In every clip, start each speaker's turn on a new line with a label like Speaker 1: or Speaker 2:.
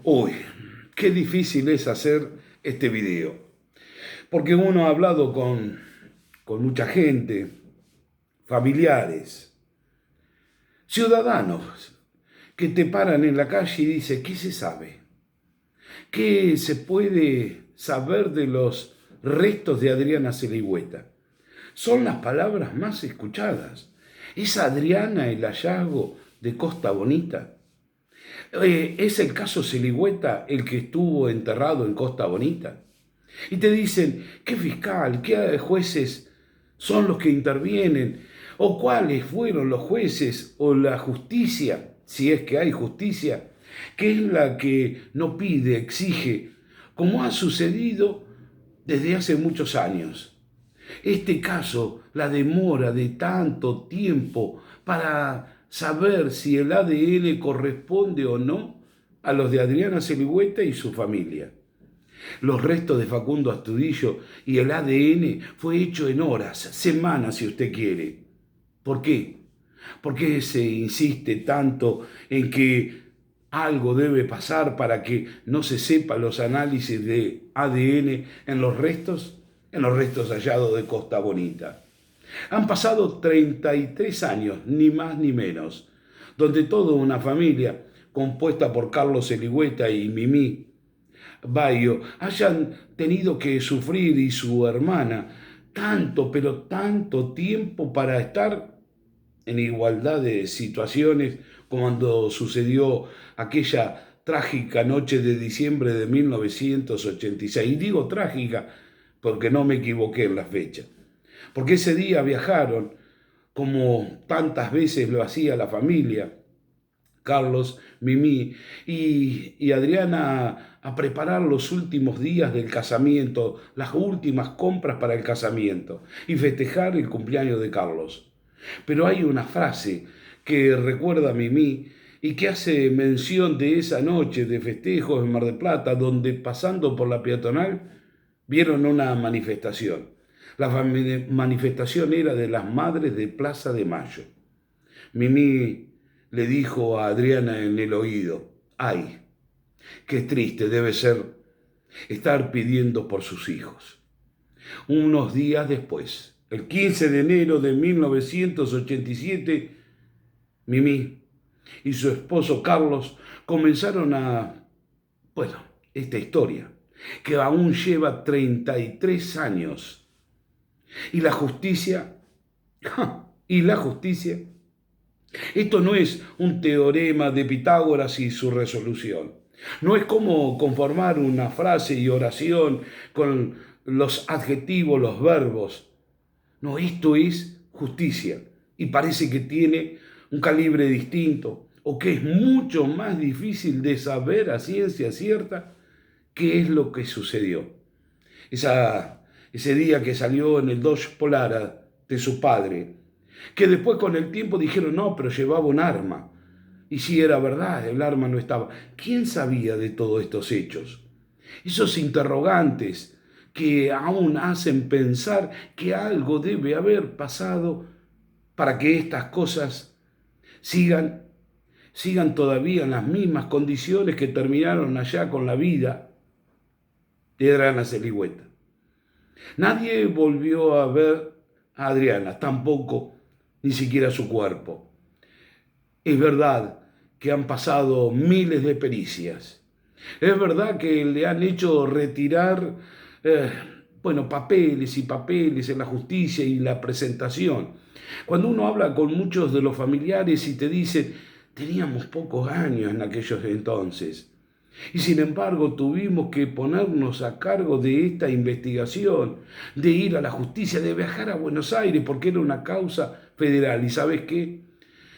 Speaker 1: Uy, qué difícil es hacer este video, porque uno ha hablado con mucha gente, familiares, ciudadanos, que te paran en la calle y dicen, ¿qué se sabe? ¿Qué se puede saber de los restos de Adriana Zeligüeta? Son las palabras más escuchadas. ¿Es Adriana el hallazgo de Costa Bonita? ¿Es el caso Zeligüeta el que estuvo enterrado en Costa Bonita? Y te dicen, ¿qué fiscal, qué jueces son los que intervienen? ¿O cuáles fueron los jueces o la justicia, si es que hay justicia, que es la que no pide, exige, como ha sucedido desde hace muchos años? Este caso, la demora de tanto tiempo para saber si el ADN corresponde o no a los de Adriana Zeligüeta y su familia. Los restos de Facundo Astudillo y el ADN fue hecho en horas, semanas si usted quiere. ¿Por qué? ¿Por qué se insiste tanto en que algo debe pasar para que no se sepa los análisis de ADN en los restos? En los restos hallados de Costa Bonita. Han pasado 33 años, ni más ni menos, donde toda una familia compuesta por Carlos Zeligüeta y Mimí Bayo hayan tenido que sufrir y su hermana tanto, pero tanto tiempo para estar en igualdad de situaciones como cuando sucedió aquella trágica noche de diciembre de 1986. Y digo trágica porque no me equivoqué en la fecha. Porque ese día viajaron, como tantas veces lo hacía la familia, Carlos, Mimí y Adriana a preparar los últimos días del casamiento, las últimas compras para el casamiento y festejar el cumpleaños de Carlos. Pero hay una frase que recuerda a Mimí y que hace mención de esa noche de festejos en Mar del Plata, donde pasando por la peatonal vieron una manifestación. La manifestación era de las madres de Plaza de Mayo. Mimí le dijo a Adriana en el oído, ay, qué triste debe ser estar pidiendo por sus hijos. Unos días después, el 15 de enero de 1987, Mimí y su esposo Carlos comenzaron esta historia, que aún lleva 33 años. Y la justicia, y la justicia, esto no es un teorema de Pitágoras y su resolución. No es como conformar una frase y oración con los adjetivos, los verbos. No, esto es justicia. Y parece que tiene un calibre distinto, o que es mucho más difícil de saber a ciencia cierta qué es lo que sucedió. Ese día que salió en el Dodge Polara de su padre, que después con el tiempo dijeron, no, pero llevaba un arma. Y si era verdad, el arma no estaba. ¿Quién sabía de todos estos hechos? Esos interrogantes que aún hacen pensar que algo debe haber pasado para que estas cosas sigan, sigan todavía en las mismas condiciones que terminaron allá con la vida de Adriana Zeligüeta. Nadie volvió a ver a Adriana, tampoco ni siquiera su cuerpo. Es verdad que han pasado miles de pericias. Es verdad que le han hecho retirar, papeles y papeles en la justicia y la presentación. Cuando uno habla con muchos de los familiares y te dicen, teníamos pocos años en aquellos entonces. Y sin embargo tuvimos que ponernos a cargo de esta investigación, de ir a la justicia, de viajar a Buenos Aires, porque era una causa federal. ¿Y sabes qué?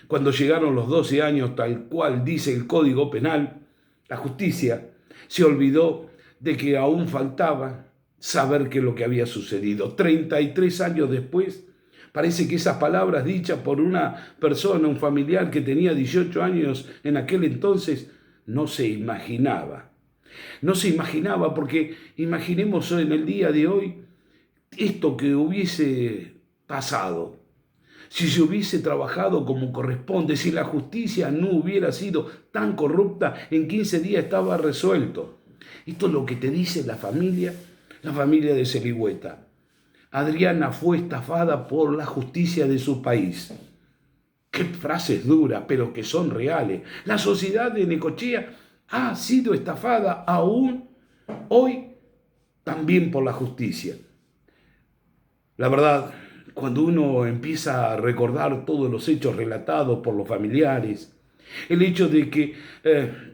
Speaker 1: Cuando llegaron los 12 años, tal cual dice el Código Penal, la justicia se olvidó de que aún faltaba saber qué es lo que había sucedido. 33 años después, parece que esas palabras dichas por una persona, un familiar que tenía 18 años en aquel entonces, no se imaginaba. No se imaginaba porque imaginemos en el día de hoy esto que hubiese pasado si se hubiese trabajado como corresponde, si la justicia no hubiera sido tan corrupta, en 15 días estaba resuelto. Esto es lo que te dice la familia de Zelihueta. Adriana fue estafada por la justicia de su país. Qué frases duras, pero que son reales. La sociedad de Necochea ha sido estafada aún hoy también por la justicia. La verdad, cuando uno empieza a recordar todos los hechos relatados por los familiares, el hecho de que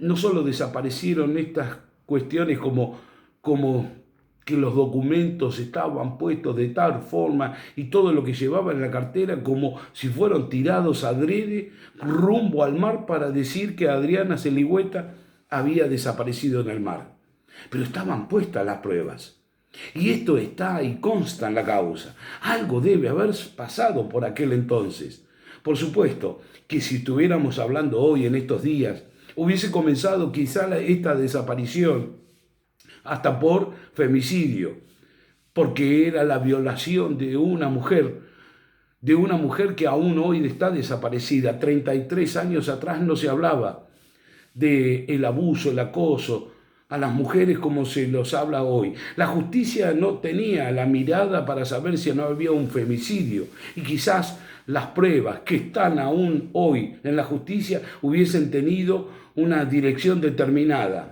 Speaker 1: no solo desaparecieron estas cuestiones como que los documentos estaban puestos de tal forma y todo lo que llevaba en la cartera como si fueron tirados adrede rumbo al mar para decir que Adriana Zelihueta había desaparecido en el mar. Pero estaban puestas las pruebas. Y esto está y consta en la causa. Algo debe haber pasado por aquel entonces. Por supuesto que si estuviéramos hablando hoy en estos días, hubiese comenzado quizá esta desaparición hasta por femicidio, porque era la violación de una mujer que aún hoy está desaparecida. 33 años atrás no se hablaba del abuso, el acoso a las mujeres como se los habla hoy. La justicia no tenía la mirada para saber si no había un femicidio y quizás las pruebas que están aún hoy en la justicia hubiesen tenido una dirección determinada.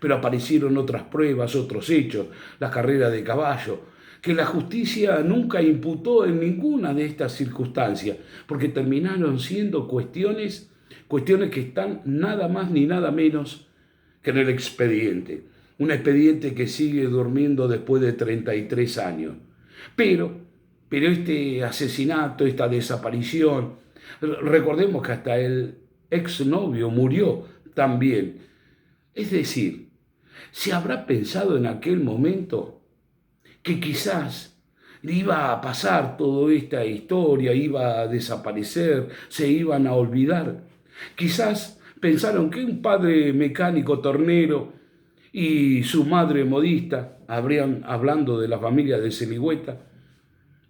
Speaker 1: Pero aparecieron otras pruebas, otros hechos, la carrera de caballo, que la justicia nunca imputó en ninguna de estas circunstancias, porque terminaron siendo cuestiones que están nada más ni nada menos que en el expediente. Un expediente que sigue durmiendo después de 33 años. Pero este asesinato, esta desaparición, recordemos que hasta el exnovio murió también. Es decir, ¿se habrá pensado en aquel momento que quizás iba a pasar toda esta historia, iba a desaparecer, se iban a olvidar? Quizás pensaron que un padre mecánico tornero y su madre modista, hablando de la familia de Zelihueta,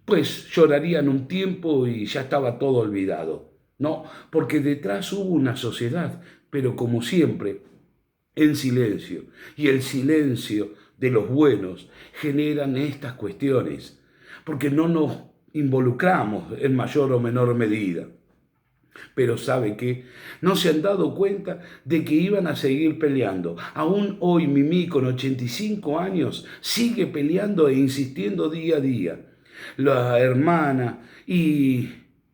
Speaker 1: pues llorarían un tiempo y ya estaba todo olvidado. No, porque detrás hubo una sociedad, pero como siempre, en silencio. Y el silencio de los buenos generan estas cuestiones, porque no nos involucramos en mayor o menor medida. Pero ¿sabe qué? No se han dado cuenta de que iban a seguir peleando. Aún hoy Mimi, con 85 años, sigue peleando e insistiendo día a día. La hermana y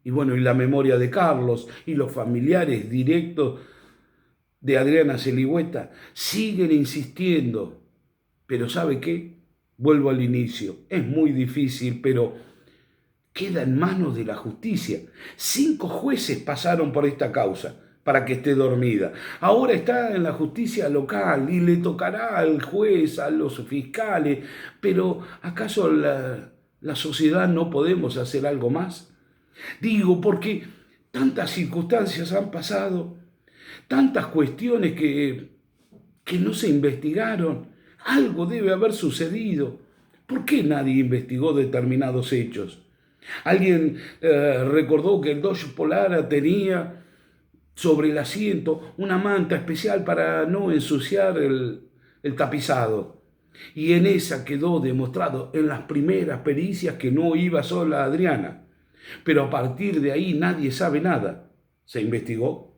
Speaker 1: bueno, y la memoria de Carlos y los familiares directos de Adriana Zelihueta siguen insistiendo. Pero ¿sabe qué? Vuelvo al inicio. Es muy difícil, pero queda en manos de la justicia. 5 jueces pasaron por esta causa para que esté dormida. Ahora está en la justicia local y le tocará al juez, a los fiscales. Pero ¿acaso la sociedad no podemos hacer algo más? Digo, porque tantas circunstancias han pasado, tantas cuestiones que no se investigaron. Algo debe haber sucedido. ¿Por qué nadie investigó determinados hechos? Alguien recordó que el Dodge Polara tenía sobre el asiento una manta especial para no ensuciar el tapizado. Y en esa quedó demostrado en las primeras pericias que no iba sola Adriana. Pero a partir de ahí nadie sabe nada. Se investigó,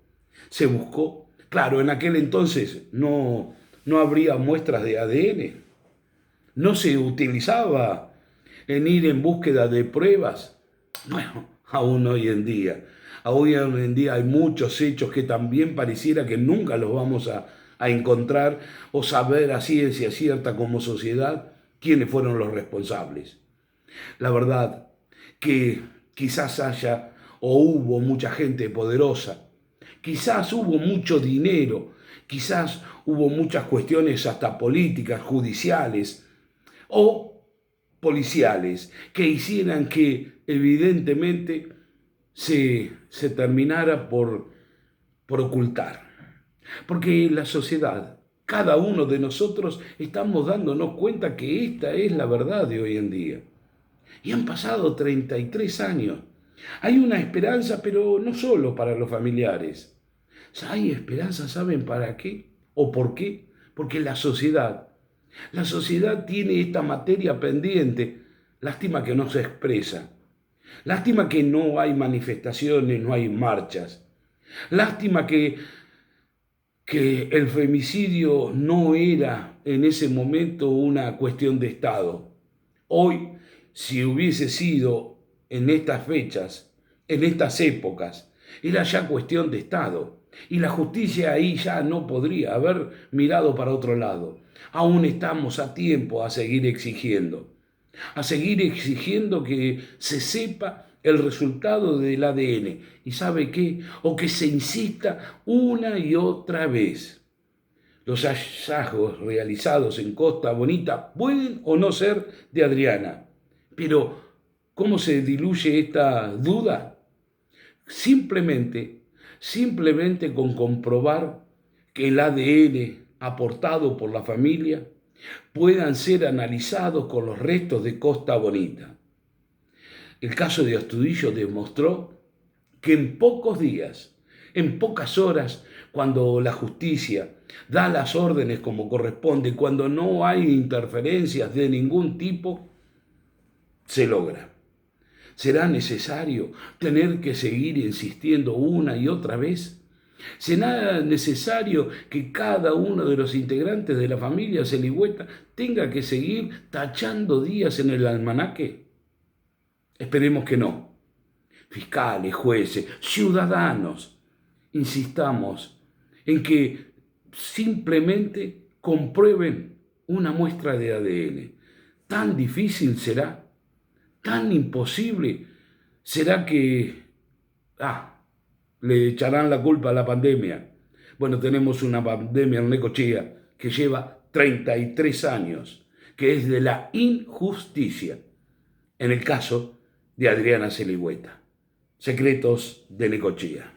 Speaker 1: se buscó. Claro, en aquel entonces no habría muestras de ADN. No se utilizaba en ir en búsqueda de pruebas. Bueno, aún hoy en día hay muchos hechos que también pareciera que nunca los vamos a encontrar o saber a ciencia cierta como sociedad quiénes fueron los responsables. La verdad que quizás haya o hubo mucha gente poderosa, quizás hubo mucho dinero, quizás hubo muchas cuestiones hasta políticas, judiciales o policiales que hicieran que evidentemente se terminara por ocultar. Porque la sociedad, cada uno de nosotros estamos dándonos cuenta que esta es la verdad de hoy en día. Y han pasado 33 años. Hay una esperanza, pero no solo para los familiares. Hay esperanza, ¿saben para qué? ¿O por qué? Porque la sociedad tiene esta materia pendiente. Lástima que no se expresa. Lástima que no hay manifestaciones, no hay marchas. Lástima que el femicidio no era en ese momento una cuestión de Estado. Hoy, si hubiese sido en estas fechas, en estas épocas, era ya cuestión de Estado. Y la justicia ahí ya no podría haber mirado para otro lado. Aún estamos a tiempo a seguir exigiendo que se sepa el resultado del ADN. ¿Y sabe qué? O que se insista una y otra vez. Los hallazgos realizados en Costa Bonita pueden o no ser de Adriana. Pero, ¿cómo se diluye esta duda? Simplemente con comprobar que el ADN aportado por la familia puedan ser analizados con los restos de Costa Bonita. El caso de Astudillo demostró que en pocos días, en pocas horas, cuando la justicia da las órdenes como corresponde, cuando no hay interferencias de ningún tipo, se logra. ¿Será necesario tener que seguir insistiendo una y otra vez? ¿Será necesario que cada uno de los integrantes de la familia Zelihueta tenga que seguir tachando días en el almanaque? Esperemos que no. Fiscales, jueces, ciudadanos, insistamos en que simplemente comprueben una muestra de ADN. ¿Tan difícil será? ¿Tan imposible será que le echarán la culpa a la pandemia? Bueno, tenemos una pandemia en Necochea que lleva 33 años, que es de la injusticia. En el caso de Adriana Zelihueta. Secretos de Necochea.